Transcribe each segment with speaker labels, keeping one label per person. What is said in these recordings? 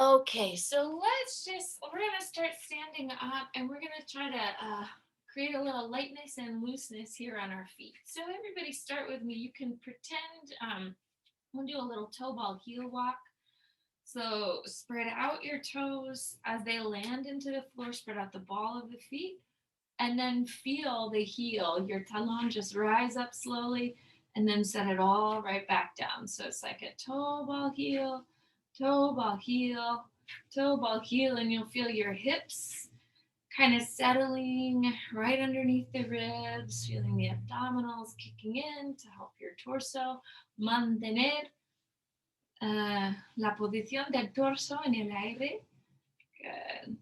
Speaker 1: Okay, so we're gonna start standing up and we're gonna try to create a little lightness and looseness here on our feet. So everybody start with me. You can pretend, we'll do a little toe ball heel walk. So spread out your toes as they land into the floor, spread out the ball of the feet, and then feel the heel, your talon just rise up slowly and then set it all right back down. So it's like a toe ball heel, toe ball heel, and you'll feel your hips kind of settling right underneath the ribs, feeling the abdominals kicking in to help your torso mantener la posición del torso en el aire. Good.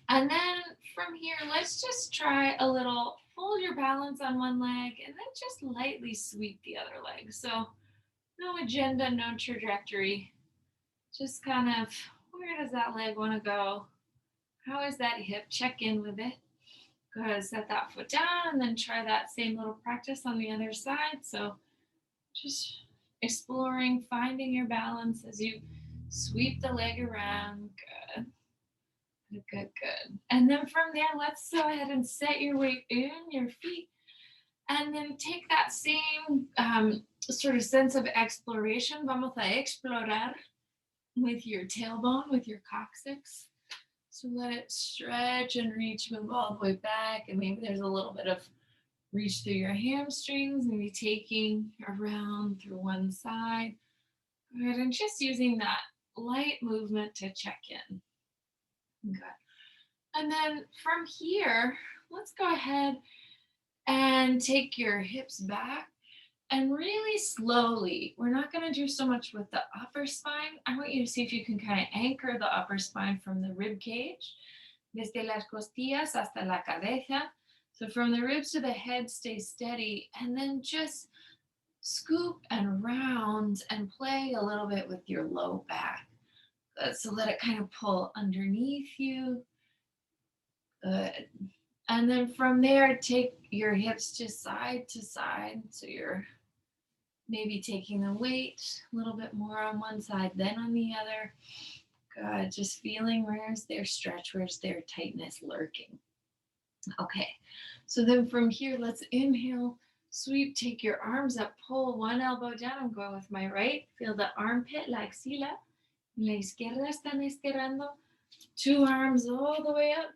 Speaker 1: And then from here, let's just try a little hold your balance on one leg and then just lightly sweep the other leg. So no agenda, no trajectory. Just kind of where does that leg want to go? How is that hip? Check in with it. Go ahead and set that foot down and then try that same little practice on the other side. So just exploring, finding your balance as you sweep the leg around. Good. Good, good, good. And then from there, let's go ahead and set your weight in your feet. And then take that same sort of sense of exploration. Vamos a explorar with your tailbone, with your coccyx. So let it stretch and reach, move all the way back. And maybe there's a little bit of reach through your hamstrings, maybe taking around through one side. Good. And just using that light movement to check in. Good. And then from here, let's go ahead and take your hips back and really slowly. We're not going to do so much with the upper spine. I want you to see if you can kind of anchor the upper spine from the rib cage, desde las costillas hasta la cabeza. So from the ribs to the head, stay steady, and then just scoop and round and play a little bit with your low back. Good. So let it kind of pull underneath you. Good. And then from there, take your hips just side to side. So you're maybe taking the weight a little bit more on one side, then on the other. Good. Just feeling where's their stretch, where's their tightness lurking. Okay. So then from here, let's inhale, sweep, take your arms up, pull one elbow down. I'm going with my right. Feel the armpit, la axila. La izquierda están estirando. Two arms all the way up.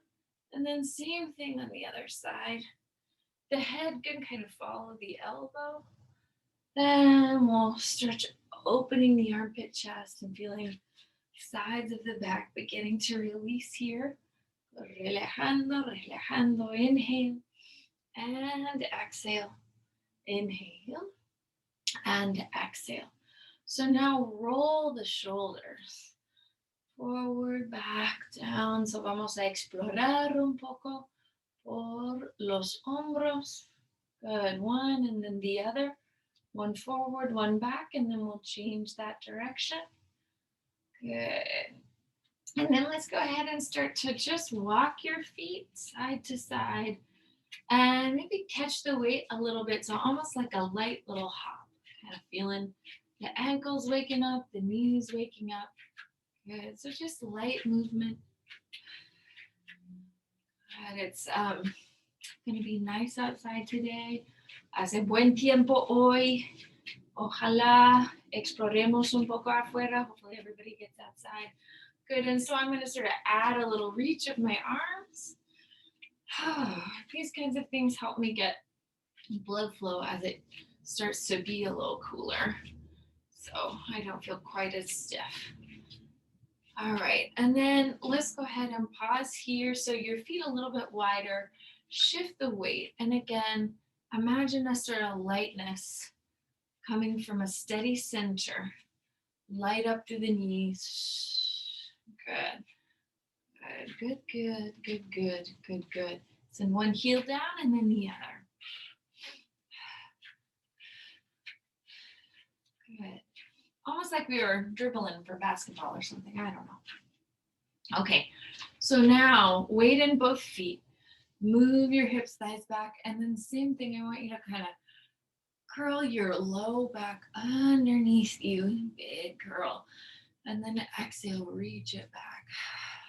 Speaker 1: And then same thing on the other side. The head can kind of follow the elbow. Then we'll stretch, opening the armpit chest and feeling sides of the back beginning to release here. Relajando, relajando. Inhale and exhale. Inhale and exhale. So now roll the shoulders forward, back, down. So vamos a explorar un poco por los hombros. Good. One and then the other. One forward, one back, and then we'll change that direction. Good. And then let's go ahead and start to just walk your feet side to side and maybe catch the weight a little bit. So almost like a light little hop, kind of feeling the ankles waking up, the knees waking up. Good. So just light movement. Good. It's going to be nice outside today. Hace buen tiempo hoy. Ojalá exploremos un poco afuera. Hopefully everybody gets outside. Good. And so I'm going to sort of add a little reach of my arms. These kinds of things help me get blood flow as it starts to be a little cooler. So I don't feel quite as stiff. All right. And then let's go ahead and pause here. So your feet a little bit wider. Shift the weight. And again, imagine a sort of lightness coming from a steady center. Light up through the knees. Good. Good, good, good, good, good, good, good. Send one heel down and then the other. Good. Almost like we were dribbling for basketball or something. I don't know. Okay. So now weight in both feet. Move your hips, thighs back. And then same thing. I want you to kind of curl your low back underneath you. Big curl. And then exhale, reach it back.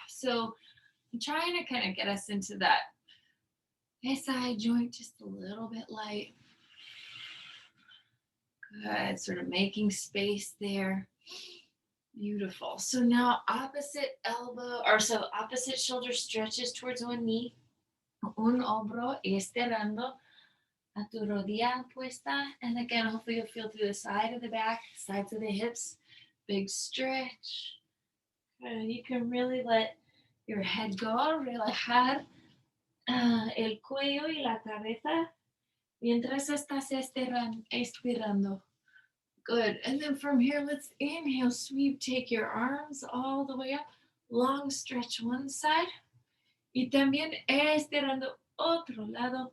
Speaker 1: So I'm trying to kind of get us into that SI joint just a little bit light. Good, sort of making space there. Beautiful. So now opposite elbow, or so opposite shoulder stretches towards one knee. Un hombro estirando a tu rodilla puesta. And again, hopefully you'll feel through the side of the back, sides of the hips. Big stretch. You can really let your head go, relajar el cuello y la cabeza mientras estás estirando. Good. And then from here, let's inhale, sweep, take your arms all the way up. Long stretch one side. Y también estirando otro lado.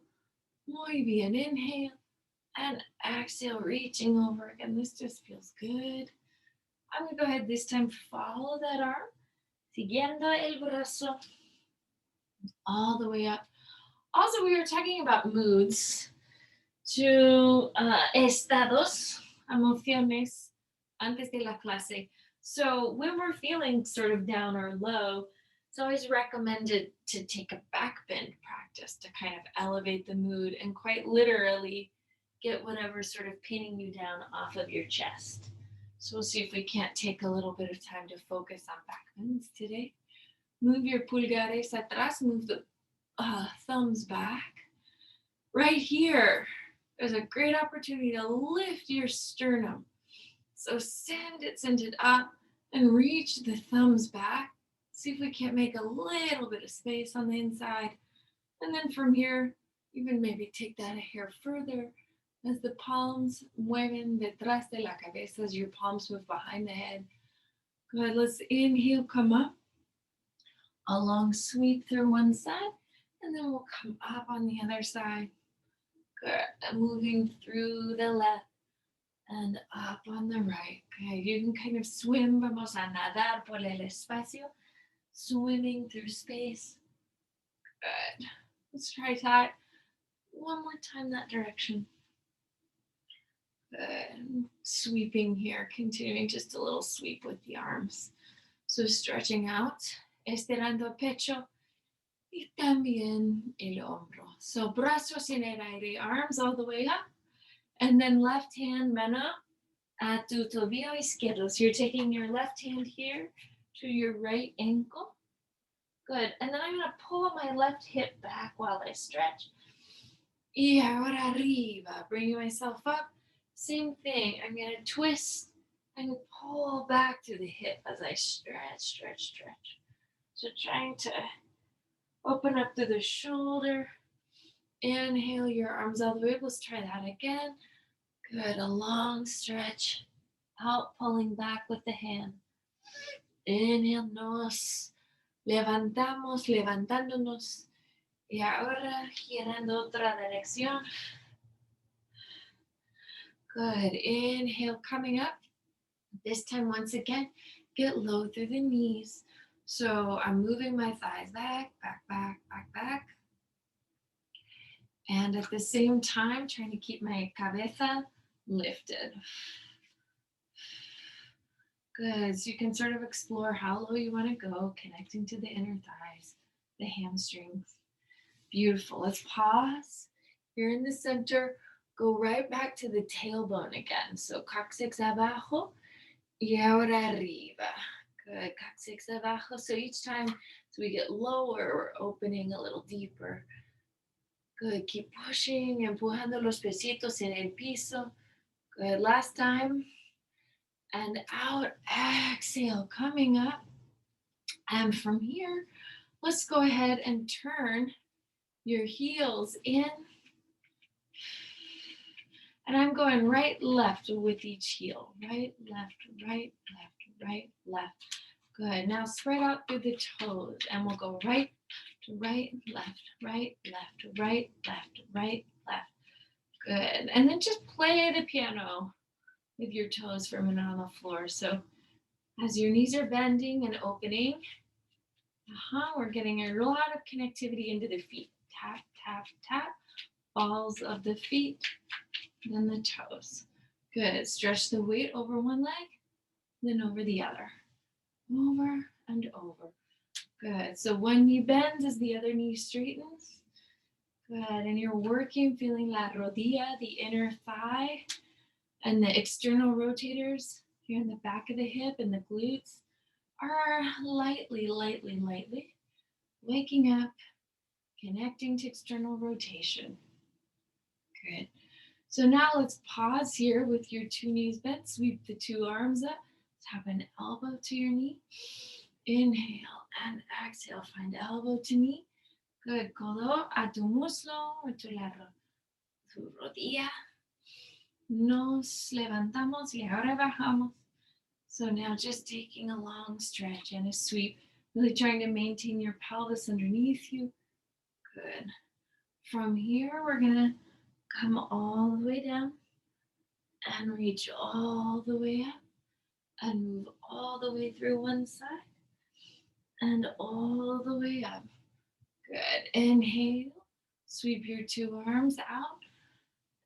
Speaker 1: Muy bien. Inhale and exhale, reaching over again. This just feels good. I'm going to go ahead this time, follow that arm, siguiendo el brazo all the way up. Also, we were talking about moods to estados, emociones, antes de la clase. So when we're feeling sort of down or low, it's always recommended to take a back bend practice to kind of elevate the mood and quite literally get whatever sort of pinning you down off of your chest. So we'll see if we can't take a little bit of time to focus on back bends today. Move your pulgares atrás, move the thumbs back. Right here, there's a great opportunity to lift your sternum. So send it up and reach the thumbs back. See if we can't make a little bit of space on the inside. And then from here, even maybe take that a hair further as the palms mueven detrás de la cabeza, as your palms move behind the head. Good, let's inhale, come up. A long sweep through one side, and then we'll come up on the other side. Good, moving through the left and up on the right. Okay, you can kind of swim. Vamos a nadar por el espacio. Swimming through space. Good. Let's try that one more time that direction. Good. Sweeping here, continuing just a little sweep with the arms. So stretching out, estirando el pecho y también el hombro. So brazos en el aire, arms all the way up. And then left hand, mano, a tu tobillo izquierdo. So you're taking your left hand here to your right ankle. Good. And then I'm going to pull my left hip back while I stretch. Y ahora arriba, bringing myself up. Same thing. I'm going to twist and pull back to the hip as I stretch. So trying to open up through the shoulder. Inhale your arms all the way up. Let's try that again. Good. A long stretch. Out, pulling back with the hand. Inhale, nos levantamos, levantándonos. Y ahora girando otra dirección. Good. Inhale, coming up. This time, once again, get low through the knees. So I'm moving my thighs back. And at the same time, trying to keep my cabeza lifted. Good. So you can sort of explore how low you want to go, connecting to the inner thighs, the hamstrings. Beautiful. Let's pause. Here in the center, go right back to the tailbone again. So coccyx abajo y ahora arriba. Good. Coccyx abajo. So each time as we get lower, we're opening a little deeper. Good. Keep pushing, empujando los piecitos en el piso. Good. Last time. And out. Exhale. Coming up. And from here, let's go ahead and turn your heels in. And I'm going right, left with each heel. Right, left, right, left, right, left. Good. Now spread out through the toes. And we'll go right to right, left, right, left, right, left, right, left. Good. And then just play the piano with your toes for a minute on the floor. So as your knees are bending and opening, we're getting a lot of connectivity into the feet. Tap, tap, tap. Balls of the feet, then the toes. Good. Stretch the weight over one leg, then over the other. over and over. Good. So one knee bends as the other knee straightens. Good. And you're working, feeling la rodilla, the inner thigh, and the external rotators here in the back of the hip and the glutes are lightly, lightly, lightly waking up, connecting to external rotation. Good. So now let's pause here with your two knees bent. Sweep the two arms up. Tap an elbow to your knee. Inhale and exhale. Find elbow to knee. Good. Codo a tu muslo o tu rodilla. Nos levantamos y ahora bajamos. So now just taking a long stretch and a sweep. Really trying to maintain your pelvis underneath you. Good. From here, we're going to come all the way down and reach all the way up and move all the way through one side and all the way up. Good. Inhale, sweep your two arms out.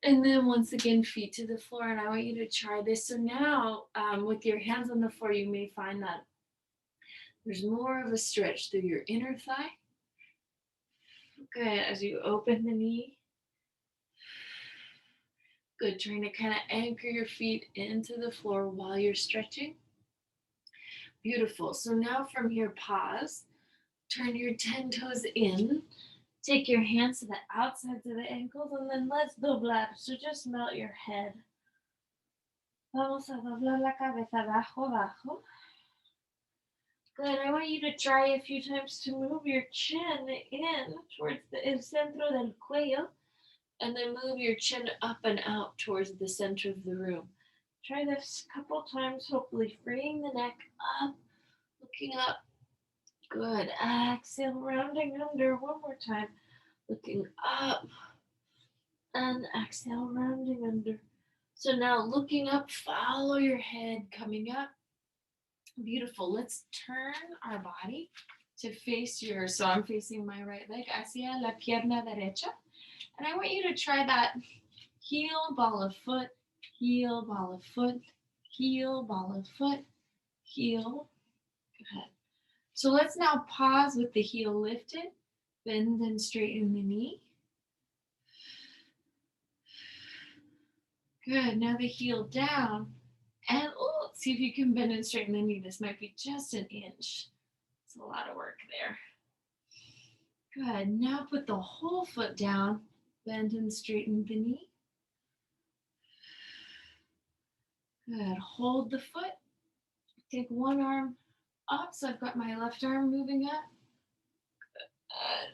Speaker 1: And then once again, feet to the floor. And I want you to try this. So now with your hands on the floor, you may find that there's more of a stretch through your inner thigh. Good. As you open the knee. Good. Trying to kind of anchor your feet into the floor while you're stretching. Beautiful. So now from here, pause. Turn your 10 toes in. Take your hands to the outsides of the ankles and then let's doblar. So just melt your head. Vamos a doblar la cabeza abajo, abajo. Good. I want you to try a few times to move your chin in towards el centro del cuello and then move your chin up and out towards the center of the room. Try this a couple times, hopefully freeing the neck up, looking up. Good. Exhale, rounding under one more time. Looking up. And exhale, rounding under. So now looking up, follow your head coming up. Beautiful. Let's turn our body to face so I'm facing my right leg, hacia la pierna derecha. And I want you to try that heel, ball of foot, heel, ball of foot, heel, ball of foot, heel. Good. So let's now pause with the heel lifted, bend and straighten the knee. Good, now the heel down, and see if you can bend and straighten the knee. This might be just an inch. It's a lot of work there. Good, now put the whole foot down, bend and straighten the knee. Good, hold the foot. Take one arm up, so I've got my left arm moving up.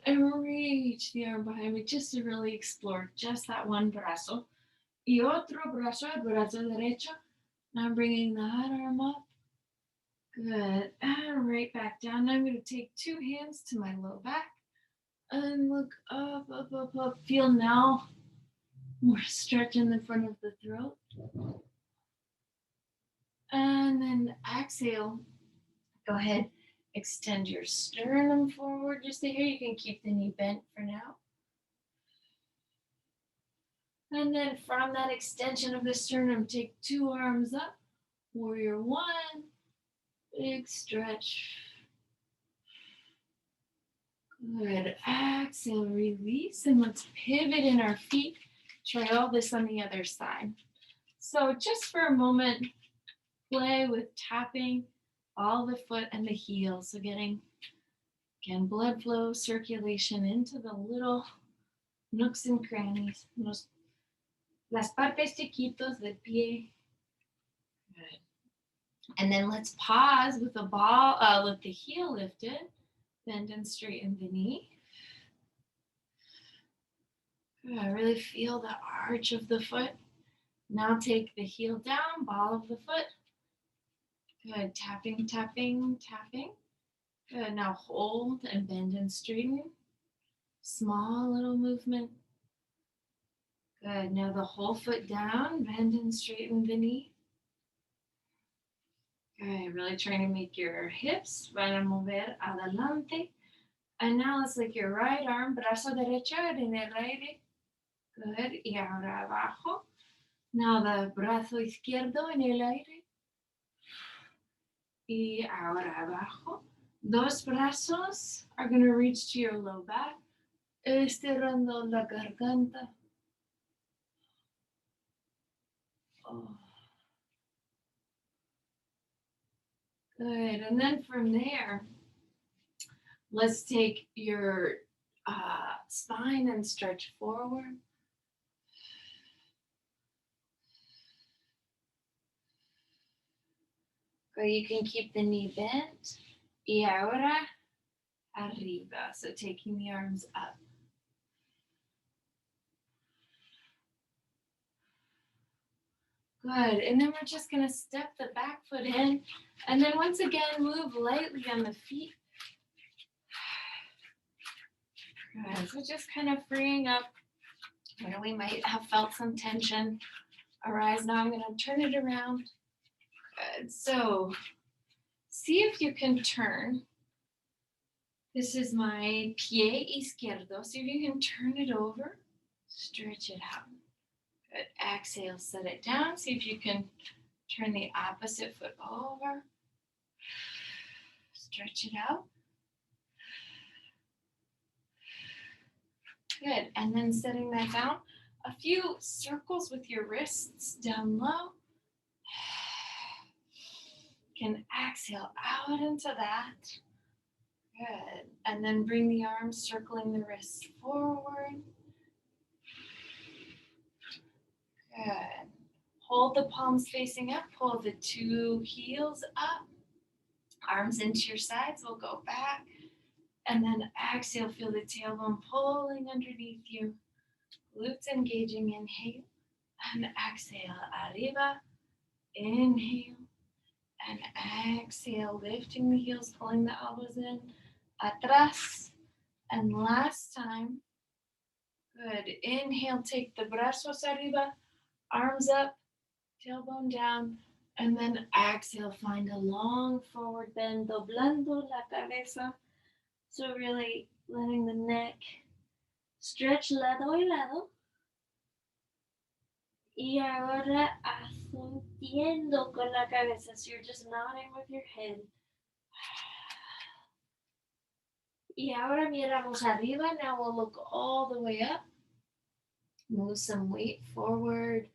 Speaker 1: And reach the arm behind me just to really explore just that one brazo. Y otro brazo, el brazo derecho. Now I'm bringing that arm up. Good. And right back down. Now I'm going to take two hands to my low back and look up, up, up, up. Feel now more stretch in the front of the throat. And then exhale. Go ahead. Extend your sternum forward just to here. You can keep the knee bent for now. And then from that extension of the sternum, take two arms up. Warrior one. Big stretch. Good. Exhale, release. And let's pivot in our feet. Try all this on the other side. So just for a moment, play with tapping all the foot and the heel. So getting, again, blood flow, circulation into the little nooks and crannies. Las partes chiquitos del pie. Good. And then let's pause with with the heel lifted. Bend and straighten the knee. Good. Really feel the arch of the foot. Now take the heel down, ball of the foot. Good. Tapping, tapping, tapping. Good. Now hold and bend and straighten. Small little movement. Good. Now the whole foot down, bend and straighten the knee. Good. Really trying to make your hips van a mover adelante. And now let's like your right arm, brazo derecho en el aire. Good. Y ahora abajo. Now the brazo izquierdo en el aire. Y ahora abajo. Dos brazos are going to reach to your low back. Estirando la garganta. Oh. Good. And then from there, let's take your spine and stretch forward. Good. You can keep the knee bent. Y ahora arriba. So taking the arms up. Good. And then we're just going to step the back foot in. And then once again, move lightly on the feet. Good. So just kind of freeing up where we might have felt some tension arise. Now I'm going to turn it around. Good. So see if you can turn. This is my pie izquierdo. See if you can turn it over. Stretch it out. Good. Exhale, set it down. See if you can turn the opposite foot over. Stretch it out. Good. And then setting that down. A few circles with your wrists down low. Can exhale out into that. Good. And then bring the arms circling the wrists forward. Good. Hold the palms facing up. Pull the two heels up. Arms into your sides. We'll go back. And then exhale. Feel the tailbone pulling underneath you. Glutes engaging. Inhale. And exhale. Arriba. Inhale. And exhale. Lifting the heels. Pulling the elbows in. Atrás. And last time. Good. Inhale. Take the brazos arriba. Arms up. Tailbone down, and then exhale, find a long forward bend, doblando la cabeza. So really letting the neck stretch lado y lado. Y ahora asintiendo con la cabeza. So you're just nodding with your head. Y ahora miramos arriba. Now we'll look all the way up. Move some weight forward.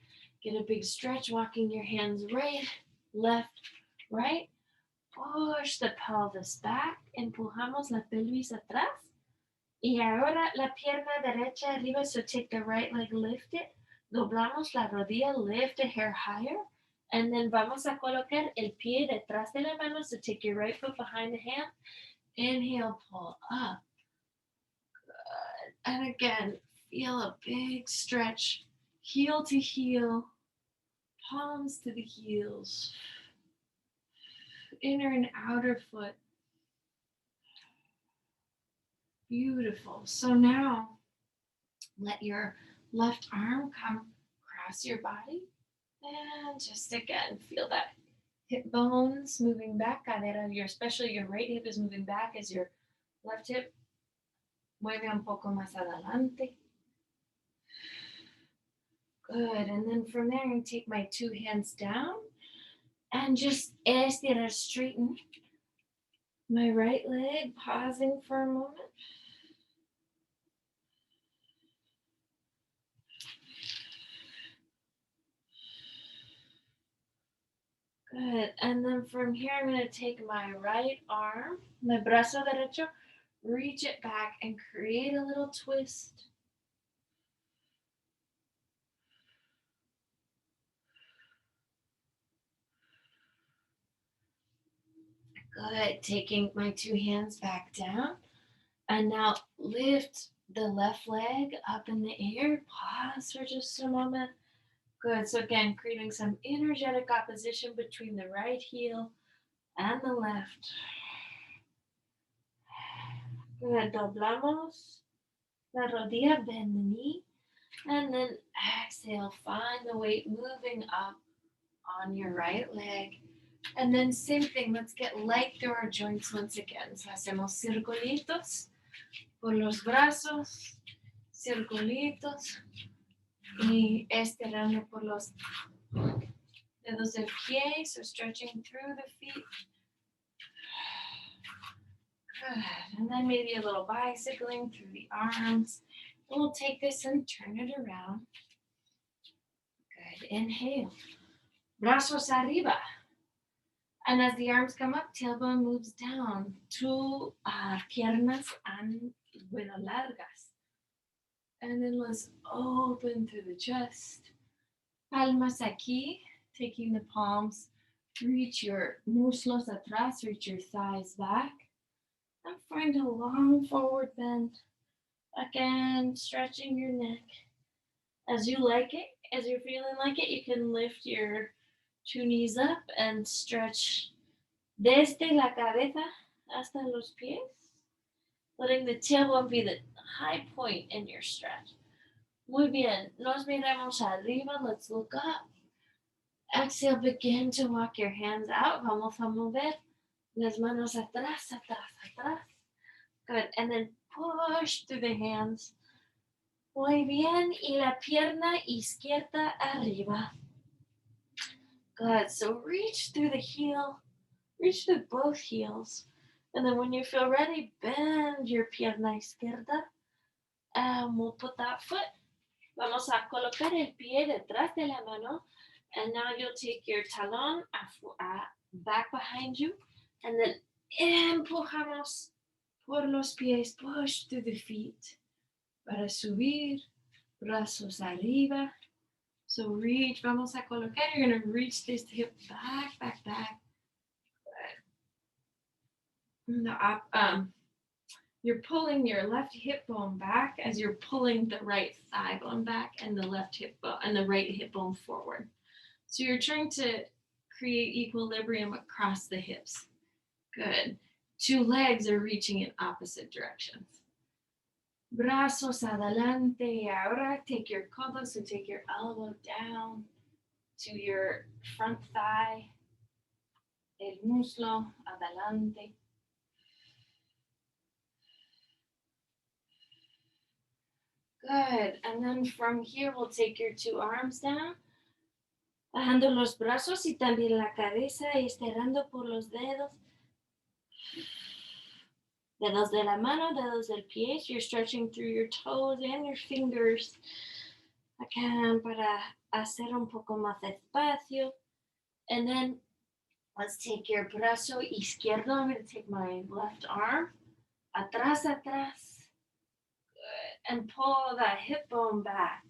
Speaker 1: Get a big stretch, walking your hands right, left, right. Push the pelvis back. Empujamos la pelvis atrás. Y ahora la pierna derecha arriba. So take the right leg, lift it. Doblamos la rodilla, lift a hair higher. And then vamos a colocar el pie detrás de la mano. So take your right foot behind the hand. Inhale, pull up. Good. And again, feel a big stretch. Heel to heel. Palms to the heels. Inner and outer foot. Beautiful. So now let your left arm come across your body. And just again, feel that hip bones moving back. Cadera, especially your right hip is moving back as your left hip mueve un poco más adelante. Good. And then from there, I'm going to take my two hands down and just estirar, straighten my right leg, pausing for a moment. Good. And then from here, I'm going to take my right arm, my brazo derecho, reach it back and create a little twist. Good. Taking my two hands back down. And now lift the left leg up in the air. Pause for just a moment. Good. So again, creating some energetic opposition between the right heel and the left. Good. Doblamos la rodilla, bend the knee. And then exhale, find the weight moving up on your right leg. And then same thing, let's get light through our joints once again. So hacemos circulitos por los brazos, circulitos, y estirando por los dedos del pie, so stretching through the feet. Good. And then maybe a little bicycling through the arms. And we'll take this and turn it around. Good. Inhale. Brazos arriba. And as the arms come up, tailbone moves down. Two piernas and largas. And then let's open through the chest. Palmas aquí, taking the palms. Reach your muslos atrás, reach your thighs back. And find a long forward bend. Again, stretching your neck. As you like it, as you're feeling like it, you can lift your two knees up and stretch desde la cabeza hasta los pies, letting the tailbone be the high point in your stretch. Muy bien. Nos miramos arriba. Let's look up. Exhale, begin to walk your hands out. Vamos a mover las manos atrás, atrás, atrás. Good. And then push through the hands. Muy bien. Y la pierna izquierda arriba. Good. So reach through the heel. Reach through both heels. And then when you feel ready, bend your pierna izquierda. And we'll put that foot. Vamos a colocar el pie detrás de la mano. And now you'll take your talón back behind you. And then empujamos por los pies. Push through the feet. Para subir. Brazos arriba. So reach. Vamos a colocar. You're going to reach this hip back, back, back. You're pulling your left hip bone back as you're pulling the right thigh bone back and the left hip bone and the right hip bone forward. So you're trying to create equilibrium across the hips. Good. Two legs are reaching in opposite directions. Brazos adelante. Ahora take your codo, so take your elbow down to your front thigh. El muslo adelante. Good. And then from here, we'll take your two arms down. Bajando los brazos y también la cabeza y estirando por los dedos. Dedos de la mano, dedos del pie. So you're stretching through your toes and your fingers. Again, para hacer un poco más espacio. And then let's take your brazo izquierdo. I'm going to take my left arm. Atrás, atrás. And pull that hip bone back.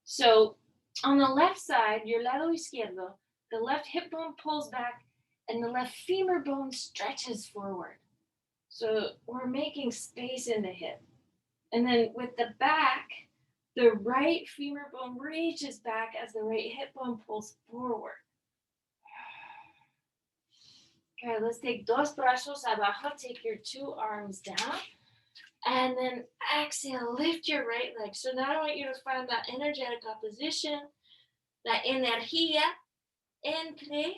Speaker 1: So on the left side, your lado izquierdo, the left hip bone pulls back and the left femur bone stretches forward. So we're making space in the hip. And then with the back, the right femur bone reaches back as the right hip bone pulls forward. Okay, let's take dos brazos abajo. Take your two arms down. And then exhale, lift your right leg. So now I want you to find that energetic opposition, that energía entre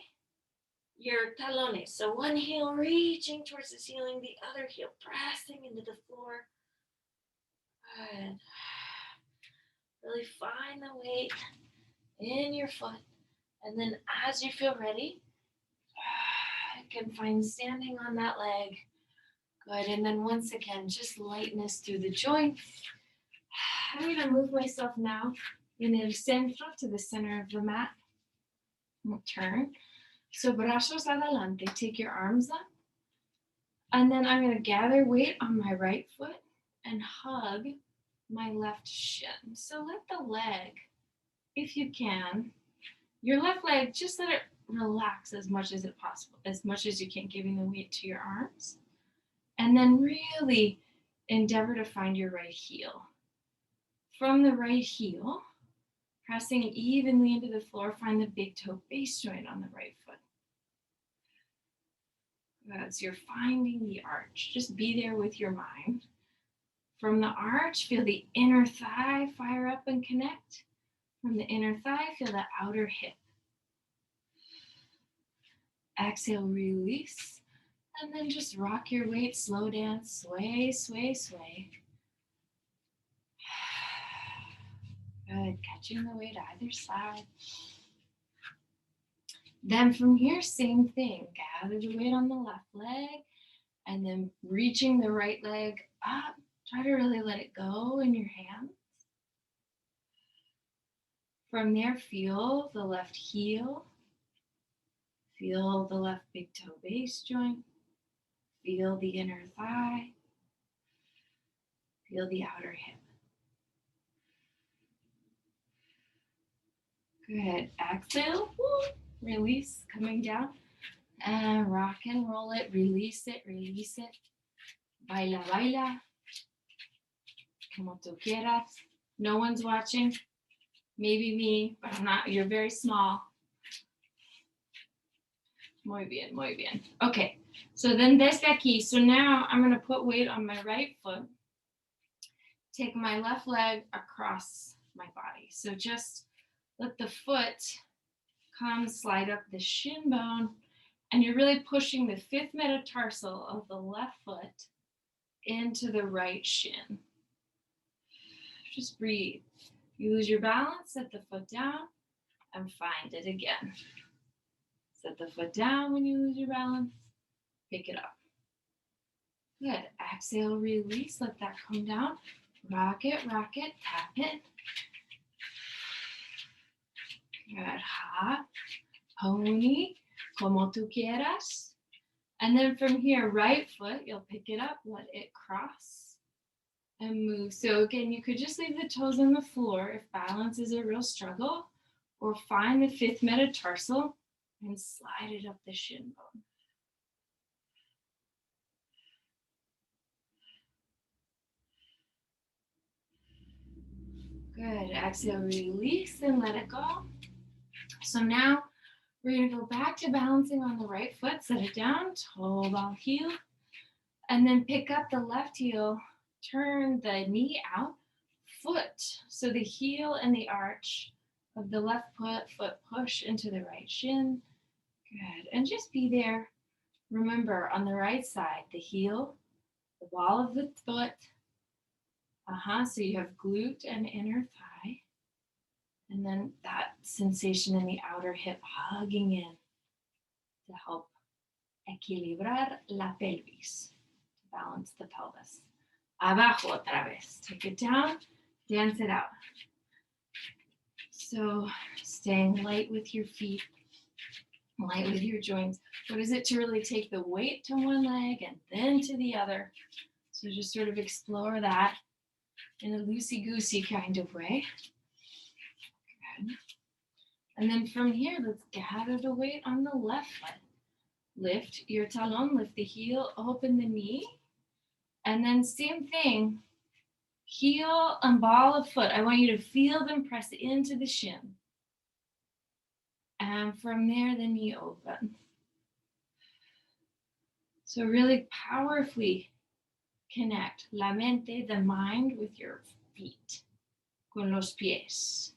Speaker 1: your talones. So one heel reaching towards the ceiling, the other heel pressing into the floor. Good. Really find the weight in your foot. And then as you feel ready, you can find standing on that leg. Good. And then once again, just lightness through the joints. I'm going to move myself now in el centro to the center of the mat. We'll turn. So brazos adelante. Take your arms up. And then I'm going to gather weight on my right foot and hug my left shin. So let the leg, if you can, your left leg, just let it relax as much as you can, giving the weight to your arms. And then really endeavor to find your right heel. From the right heel, pressing evenly into the floor, find the big toe base joint on the right foot. As you're finding the arch, just be there with your mind. From the arch, feel the inner thigh fire up and connect. From the inner thigh, feel the outer hip. Exhale, release. And then just rock your weight, slow dance, sway, sway, sway. Good, catching the weight either side. Then from here, same thing. Gather the weight on the left leg And then reaching the right leg up. Try to really let it go in your hands. From there, feel the left heel. Feel the left big toe base joint. Feel the inner thigh. Feel the outer hip. Good. Exhale. Woo. Release. Coming down. And rock and roll it. Release it. Release it. Baila, baila. Como tú quieras. No one's watching. Maybe me, but I'm not. You're very small. Muy bien, muy bien. Okay, so then desde aquí. So now I'm going to put weight on my right foot. Take my left leg across my body. So just let the foot come, slide up the shin bone, and you're really pushing the fifth metatarsal of the left foot into the right shin. Just breathe. You lose your balance, set the foot down, and find it again. Set the foot down when you lose your balance. Pick it up. Good. Exhale, release. Let that come down. Rock it, tap it. Good. Ha, pony, como tú quieras. And then from here, right foot, you'll pick it up, let it cross and move. So again, you could just leave the toes on the floor if balance is a real struggle, or find the fifth metatarsal and slide it up the shin bone. Good. Exhale, release and let it go. So now we're going to go back to balancing on the right foot. Set it down, toe ball heel, and then pick up the left heel, turn the knee out, foot. So the heel and the arch of the left foot push into the right shin. Good. And just be there. Remember, on the right side, the heel, the ball of the foot. So you have glute and inner thigh. And then that sensation in the outer hip hugging in to help equilibrar la pelvis, to balance the pelvis. Abajo otra vez. Take it down, dance it out. So staying light with your feet, light with your joints. What is it to really take the weight to one leg and then to the other? So just sort of explore that in a loosey-goosey kind of way. Good. And then from here, let's gather the weight on the left foot. Lift your talon, lift the heel, open the knee. And then same thing, heel and ball of foot. I want you to feel them press into the shin. And from there, the knee open. So really powerfully connect la mente, the mind, with your feet, con los pies.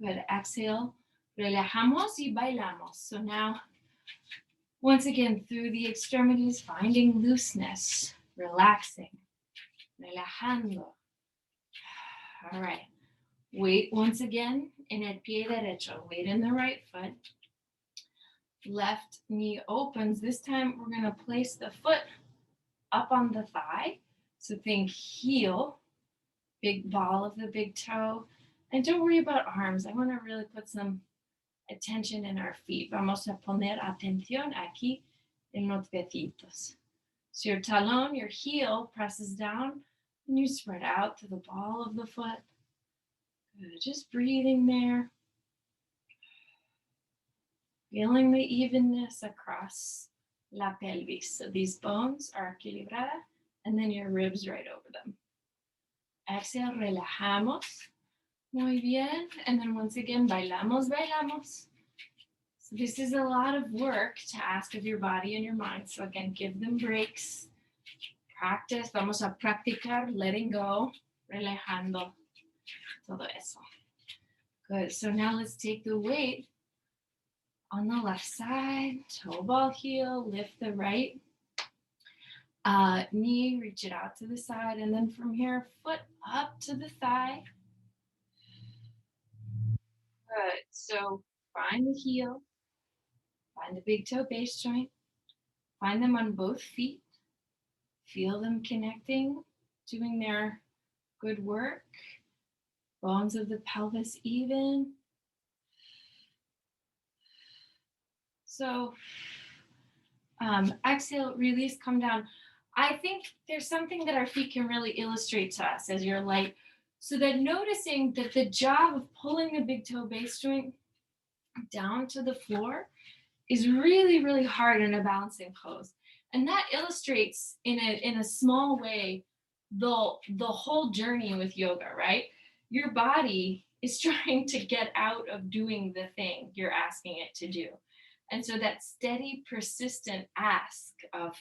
Speaker 1: Good. Exhale. Relajamos y bailamos. So now, once again, through the extremities, finding looseness, relaxing, relajando. All right. Weight once again in el pie derecho. Weight in the right foot. Left knee opens. This time we're going to place the foot up on the thigh. So think heel, big ball of the big toe. And don't worry about arms. I want to really put some attention in our feet. Vamos a poner atención aquí en los piecitos. So your talon, your heel presses down and you spread out to the ball of the foot. Good. Just breathing there. Feeling the evenness across la pelvis. So these bones are equilibrada and then your ribs right over them. Exhale, relajamos. Muy bien. And then once again, bailamos, bailamos. So this is a lot of work to ask of your body and your mind. So again, give them breaks. Practice. Vamos a practicar letting go, relajando, todo eso. Good. So now let's take the weight on the left side, toe ball heel, lift the right knee, reach it out to the side, and then from here, foot up to the thigh. Good. So find the heel, Find the big toe base joint. Find them on both feet. Feel them connecting, doing their good work. Bones of the pelvis even. So exhale, release, come down. I think there's something that our feet can really illustrate to us as you're light. So that noticing that the job of pulling the big toe base joint down to the floor is really, really hard in a balancing pose. And that illustrates in a small way the whole journey with yoga, right? Your body is trying to get out of doing the thing you're asking it to do. And so that steady, persistent ask of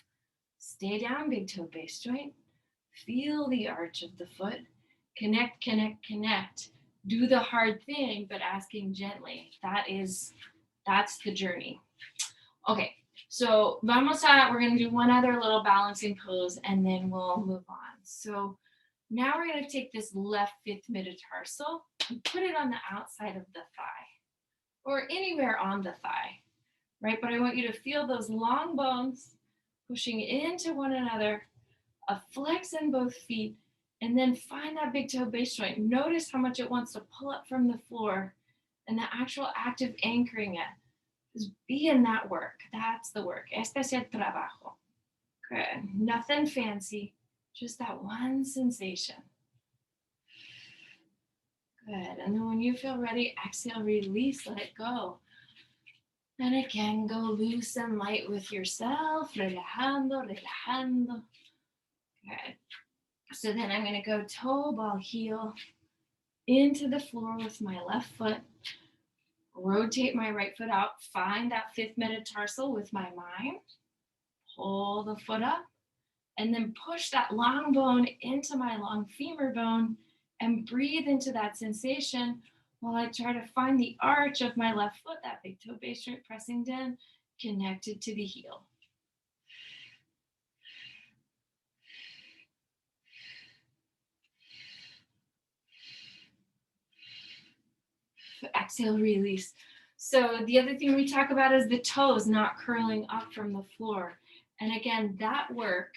Speaker 1: stay down, big toe base joint, feel the arch of the foot, connect, connect, connect, do the hard thing, but asking gently. That's the journey. Okay, so we're going to do one other little balancing pose and then we'll move on. So now we're going to take this left fifth metatarsal and put it on the outside of the thigh or anywhere on the thigh, right? But I want you to feel those long bones pushing into one another, a flex in both feet, and then find that big toe base joint. Notice how much it wants to pull up from the floor and the actual act of anchoring it. Just be in that work. That's the work. Este es el trabajo. Good. Nothing fancy, just that one sensation. Good. And then when you feel ready, exhale, release, let it go. And again, go loose and light with yourself. Relajando, relajando. Good. So then I'm going to go toe, ball, heel into the floor with my left foot. Rotate my right foot out. Find that fifth metatarsal with my mind. Pull the foot up. And then push that long bone into my long femur bone and breathe into that sensation while I try to find the arch of my left foot, that big toe base joint pressing down, connected to the heel. Exhale, release. So the other thing we talk about is the toes not curling up from the floor. And again, that work,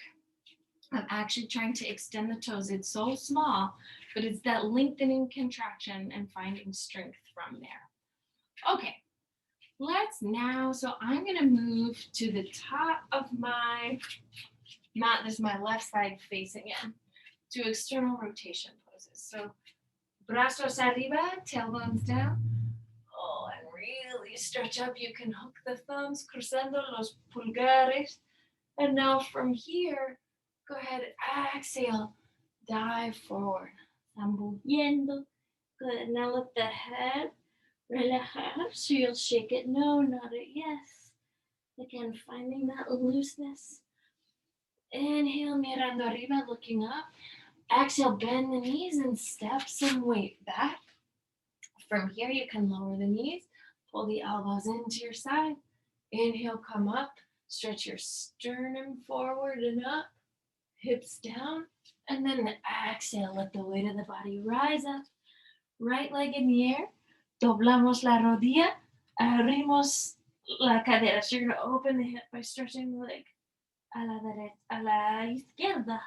Speaker 1: I'm actually trying to extend the toes. It's so small, but it's that lengthening contraction and finding strength from there. Okay, let's now, so I'm going to move to the top of my mat. This is my left side facing in to external rotation poses. So brazos arriba, tailbones down. Oh, and really stretch up. You can hook the thumbs, cruzando los pulgares. And now from here, go ahead, exhale, dive forward. Zambullendo. Good. Now let the head relajar. So you'll shake it no, nod it yes. Again, finding that looseness. Inhale, mirando arriba, looking up. Exhale, bend the knees and step some weight back. From here, you can lower the knees, pull the elbows into your side. Inhale, come up. Stretch your sternum forward and up, hips down, and then exhale, let the weight of the body rise up. Right leg in the air, doblamos la rodilla, abrimos la cadera. So you're going to open the hip by stretching the leg a la izquierda.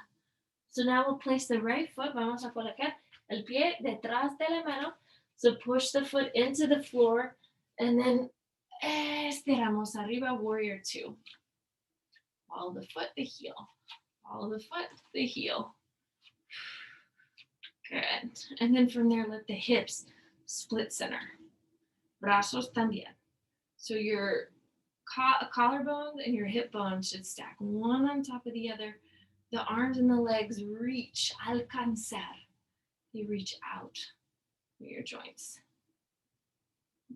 Speaker 1: So now we'll place the right foot, vamos a colocar el pie detrás de la mano. So push the foot into the floor, and then estiramos arriba, warrior two. Follow the foot, the heel. Follow the foot, the heel. Good. And then from there, let the hips split center. Brazos también. So your collarbone and your hip bones should stack one on top of the other. The arms and the legs reach, alcanzar. They reach out for your joints.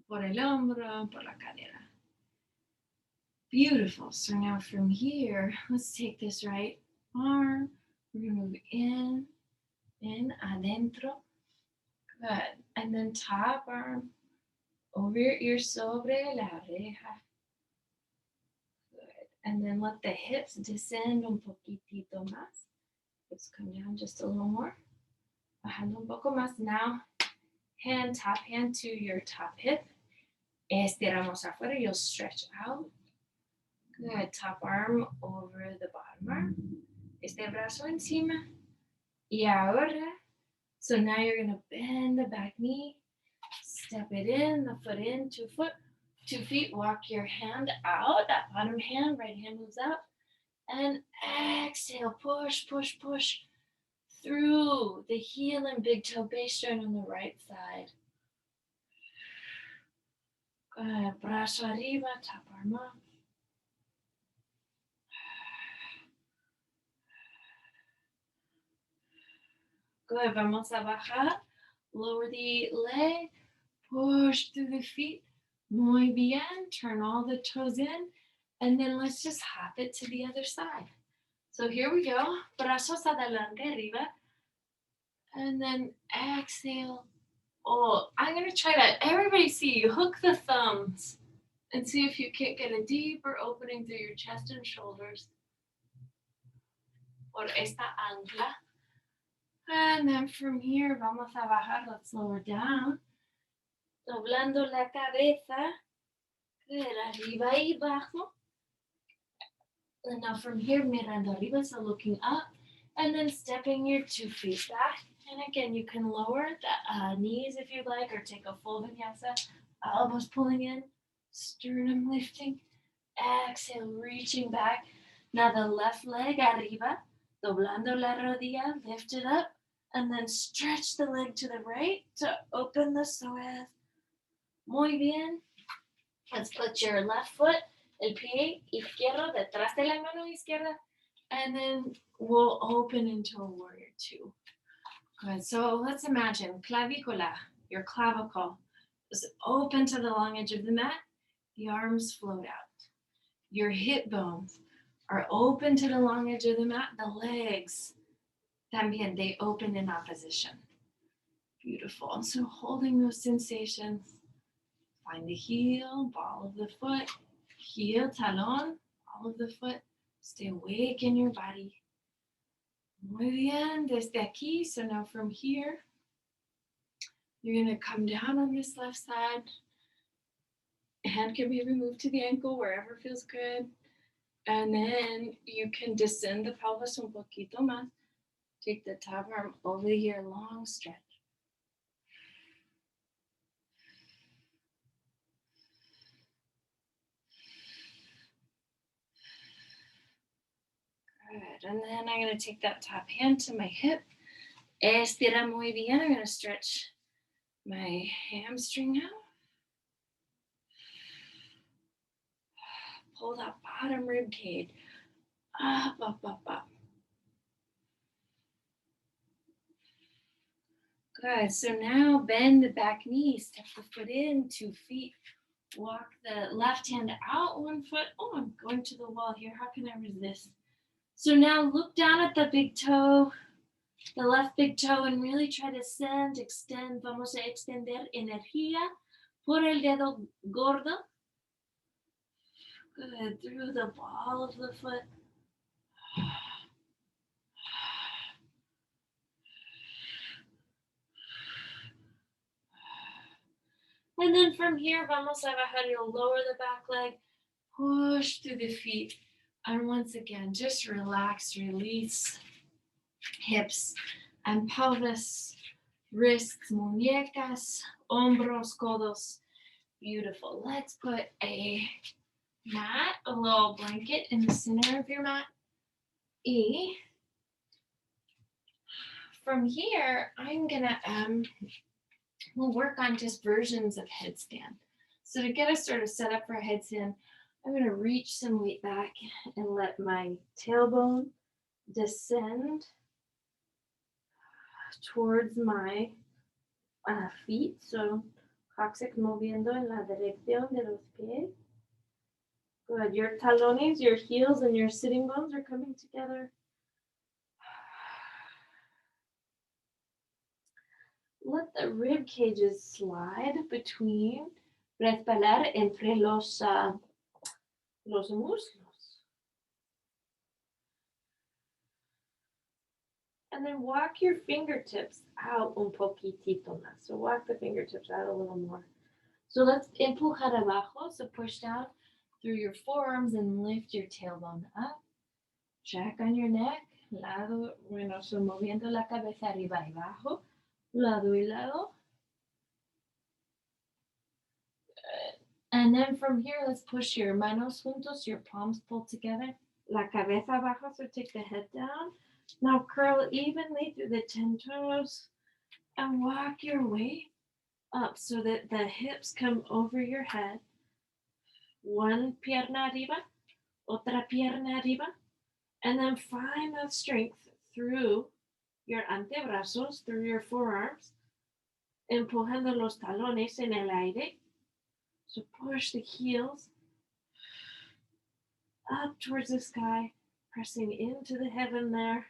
Speaker 1: Por el hombro, por la cadera. Beautiful. So now from here, let's take this right arm. We're going to move in, adentro. Good. And then top arm over your ear, sobre la oreja. Good. And then let the hips descend un poquitito más. Hips come down just a little more. Bajando un poco más. Now, top hand to your top hip. Estiramos afuera. You'll stretch out. Good. Top arm over the bottom arm. Este brazo encima. Y ahora, so now you're going to bend the back knee. Step it in, the foot in, 2 foot, 2 feet. Walk your hand out. That bottom hand, right hand moves out. And exhale. Push, push, push through the heel and big toe base joint on the right side. Good. Brazo arriba, top arm up. Good. Vamos a bajar. Lower the leg. Push through the feet. Muy bien. Turn all the toes in. And then let's just hop it to the other side. So here we go. Brazos adelante, arriba. And then exhale. Oh, I'm going to try to, everybody see you. Hook the thumbs and see if you can't get a deeper opening through your chest and shoulders. Por esta ancla. And then from here, vamos a bajar. Let's lower down. Doblando la cabeza. Good. Arriba y abajo. And now from here, mirando arriba, so looking up. And then stepping your 2 feet back. And again, you can lower the knees if you'd like, or take a full vinyasa. Elbows pulling in, sternum lifting. Exhale, reaching back. Now the left leg arriba, doblando la rodilla, lift it up. And then stretch the leg to the right to open the psoas. Muy bien. Let's put your left foot, el pie izquierdo, detrás de la mano izquierda. And then we'll open into a warrior 2. Good. So let's imagine clavicula, your clavicle, is open to the long edge of the mat. The arms float out. Your hip bones are open to the long edge of the mat. The legs, también, they open in opposition. Beautiful. So holding those sensations, find the heel, ball of the foot, heel, talon, ball of the foot. Stay awake in your body. Muy bien, desde aquí. So now from here, you're going to come down on this left side. Hand can be removed to the ankle, wherever feels good. And then you can descend the pelvis un poquito más. Take the top arm over here, long stretch. Good. And then I'm going to take that top hand to my hip. Estira muy bien. I'm going to stretch my hamstring out. Pull that bottom rib cage up, up, up, up. Good. So now bend the back knee, step the foot in, 2 feet. Walk the left hand out, 1 foot. Oh, I'm going to the wall here. How can I resist? So now look down at the big toe, the left big toe, and really try to extend. Vamos a extender energía por el dedo gordo. Good. Through the ball of the foot. And then from here, vamos a bajar. You'll lower the back leg, push through the feet. And once again, just relax, release hips and pelvis, wrists, muñecas, hombros, codos. Beautiful. Let's put a mat, a little blanket in the center of your mat. From here, I'm gonna we'll work on just versions of headstand. So to get us sort of set up for a headstand, I'm going to reach some weight back and let my tailbone descend towards my feet. So coccyx moviendo en la dirección de los pies. Good. Your talones, your heels, and your sitting bones are coming together. Let the rib cages slide between, resbalar entre los muslos. And then walk your fingertips out un poquitito más. So walk the fingertips out a little more. So let's empujar abajo, so push down through your forearms and lift your tailbone up. Check on your neck, lado, bueno, so moviendo la cabeza arriba y abajo, lado y lado. And then from here, let's push your manos juntos, your palms pulled together. La cabeza abajo, so take the head down. Now curl evenly through the 10 toes and walk your way up so that the hips come over your head. One pierna arriba, otra pierna arriba, and then find that strength through your antebrazos, through your forearms, empujando los talones en el aire. So push the heels up towards the sky, pressing into the heaven there.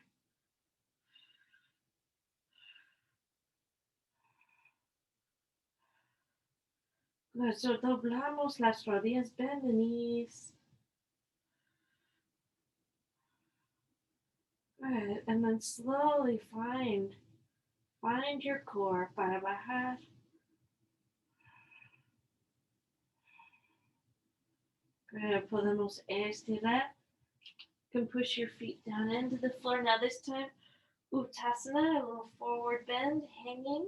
Speaker 1: Good. So doblamos las rodillas, bend the knees. Good. And then slowly find your core para bajar. Good. Podemos estirar. You can push your feet down into the floor. Now this time, Uttasana, a little forward bend, hanging.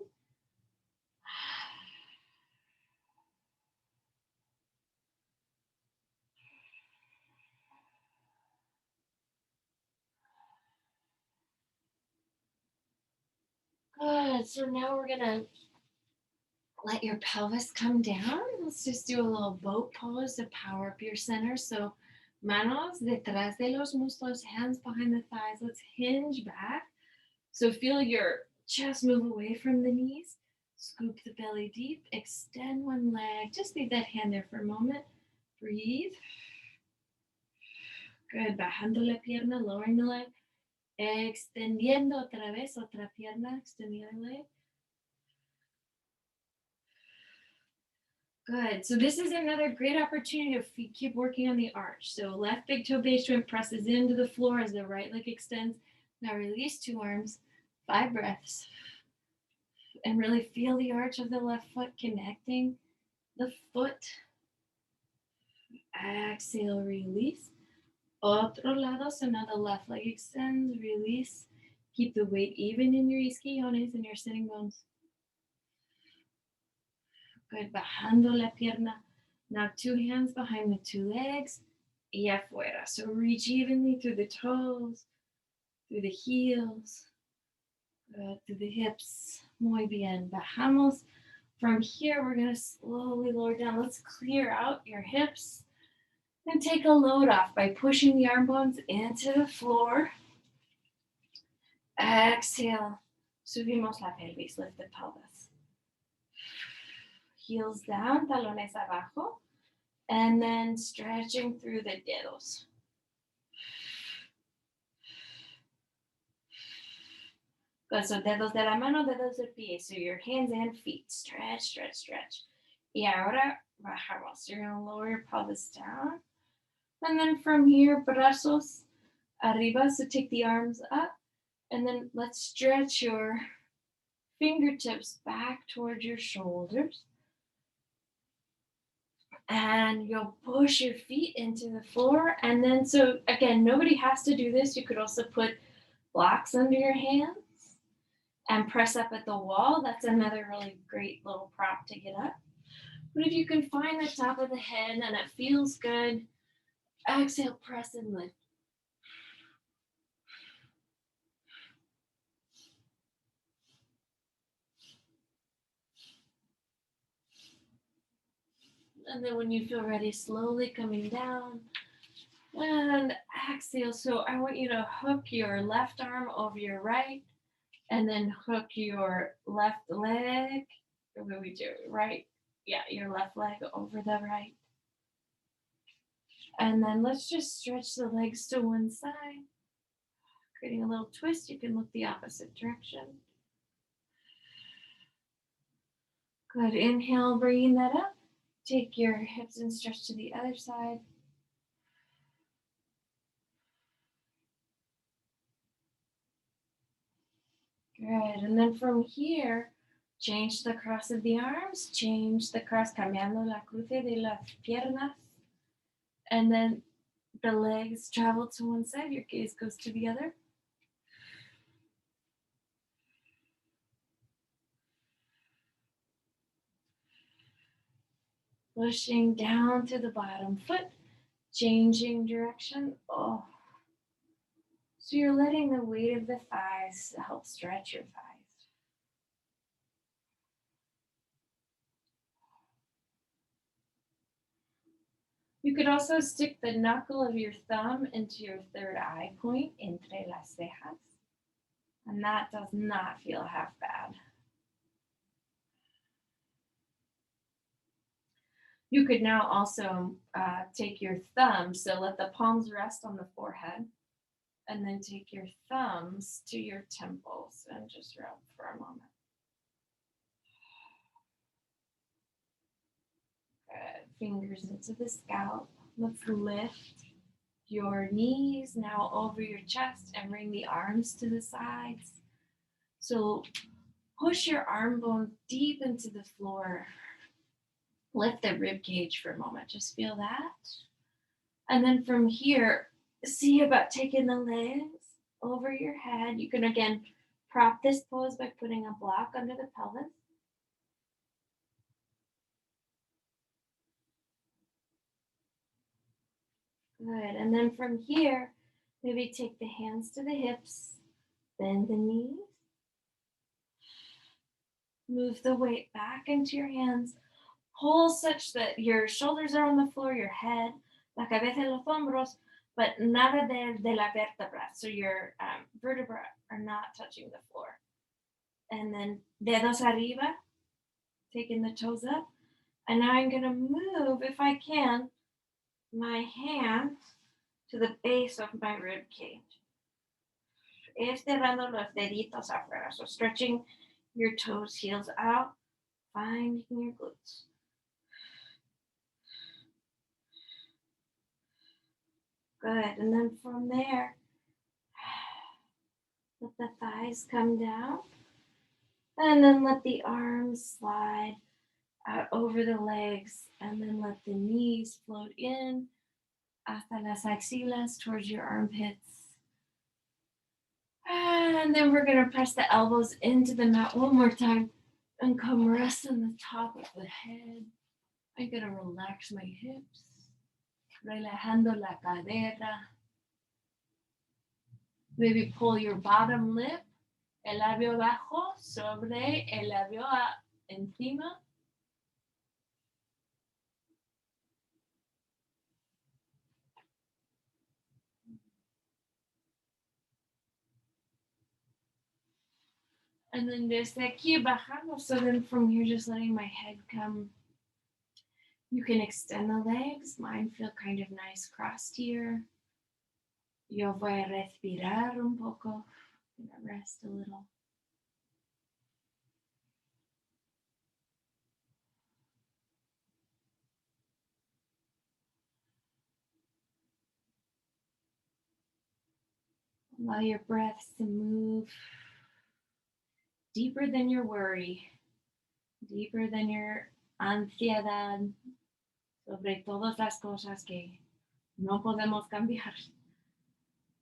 Speaker 1: Good. So now we're gonna let your pelvis come down. Let's just do a little boat pose to power up your center. So manos detrás de los muslos, hands behind the thighs. Let's hinge back. So feel your chest move away from the knees. Scoop the belly deep. Extend one leg. Just leave that hand there for a moment. Breathe. Good. Bajando la pierna, lowering the leg. Extendiendo otra vez, otra pierna, extending the leg. Good. So this is another great opportunity to keep working on the arch. So left big toe base joint presses into the floor as the right leg extends. Now release 2 arms, 5 breaths, and really feel the arch of the left foot connecting the foot. Exhale, release. Otro lado, so now the left leg extends, release. Keep the weight even in your isquiones and your sitting bones. Good. Bajando la pierna. Now 2 hands behind the 2 legs y afuera. So reach evenly through the toes, through the heels, through the hips. Muy bien. Bajamos. From here, we're going to slowly lower down. Let's clear out your hips and take a load off by pushing the arm bones into the floor. Exhale. Subimos la pelvis. Lift the pelvis. Heels down, talones abajo, and then stretching through the dedos. Good, so dedos de la mano, dedos del pie, so your hands and feet, stretch, stretch, stretch. Y ahora bajamos, you're gonna lower your pelvis down, and then from here, brazos arriba, so take the arms up, and then let's stretch your fingertips back towards your shoulders. And you'll push your feet into the floor. And then, so again, nobody has to do this. You could also put blocks under your hands and press up at the wall. That's another really great little prop to get up. But if you can find the top of the head and it feels good, exhale, press and lift. And then when you feel ready, slowly coming down and exhale. So I want you to hook your left arm over your right and then hook your left leg. What do we do? Right? Yeah, your left leg over the right. And then let's just stretch the legs to one side. Creating a little twist. You can look the opposite direction. Good. Inhale, bringing that up. Take your hips and stretch to the other side. Good. And then from here, Change the cross of the arms, change the cross, cambiando la cruce de las piernas. And then the legs travel to one side, your gaze goes to the other. Pushing down to the bottom foot, changing direction. Oh. So you're letting the weight of the thighs help stretch your thighs. You could also stick the knuckle of your thumb into your third eye point, entre las cejas. And that does not feel half bad. You could now also take your thumb, so let the palms rest on the forehead, and then take your thumbs to your temples and just rub for a moment. Good. Fingers into the scalp. Let's lift your knees now over your chest and bring the arms to the sides. So push your arm bone deep into the floor. Lift the rib cage for a moment. Just feel that. And then from here, see about taking the legs over your head. You can again prop this pose by putting a block under the pelvis. Good. And then from here, maybe take the hands to the hips, bend the knees, move the weight back into your hands, pull such that your shoulders are on the floor, your head, la cabeza en los hombros, but nada de la vértebra. So your vertebrae are not touching the floor. And then dedos arriba, taking the toes up. And now I'm going to move, if I can, my hand to the base of my rib cage. Estirando los deditos afuera. So stretching your toes, heels out, finding your glutes. Good. And then from there, let the thighs come down. And then let the arms slide out over the legs. And then let the knees float in hasta las axilas, towards your armpits. And then we're going to press the elbows into the mat one more time and come rest on the top of the head. I'm going to relax my hips, relajando la cadera. Maybe pull your bottom lip, el labio bajo sobre el labio encima. And then desde aquí bajando. So then from here, just letting my head come. You can extend the legs. Mine feel kind of nice crossed here. Yo voy a respirar un poco. I'm gonna rest a little. Allow your breaths to move deeper than your worry, deeper than your ansiedad sobre todas las cosas que no podemos cambiar.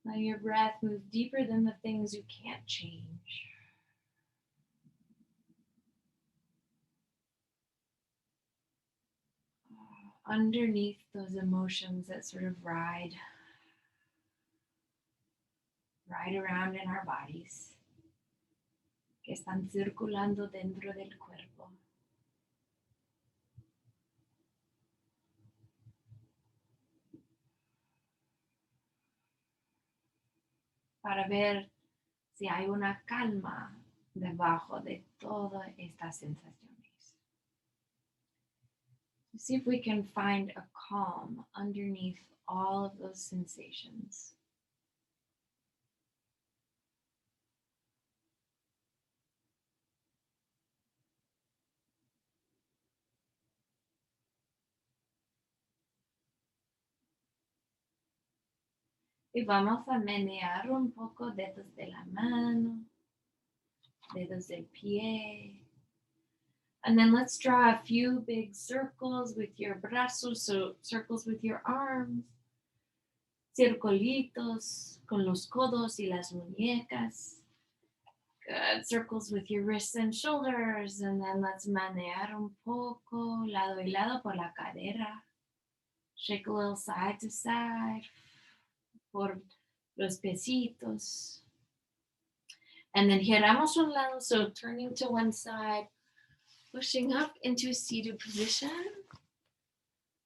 Speaker 1: Let your breath move deeper than the things you can't change. Underneath those emotions that sort of ride around in our bodies, que están circulando dentro del cuerpo. Para ver si hay una calma debajo de todas estas sensaciones. See if we can find a calm underneath all of those sensations. Y vamos a menear un poco dedos de la mano, dedos del pie, And then let's draw a few big circles with your brazos, so circles with your arms, circulitos con los codos y las muñecas. Good. Circles with your wrists and shoulders. And then let's manear un poco, lado y lado por la cadera. Shake a little side to side por los pesitos. And then giramos un lado, so turning to one side, pushing up into a seated position.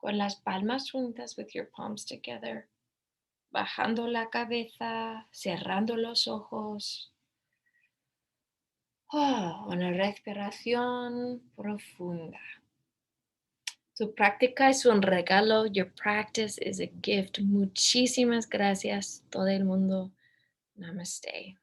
Speaker 1: Con las palmas juntas with your palms together. Bajando la cabeza, cerrando los ojos. Oh, una respiración profunda. Tu práctica es un regalo. Your practice is a gift. Muchísimas gracias, todo el mundo. Namaste.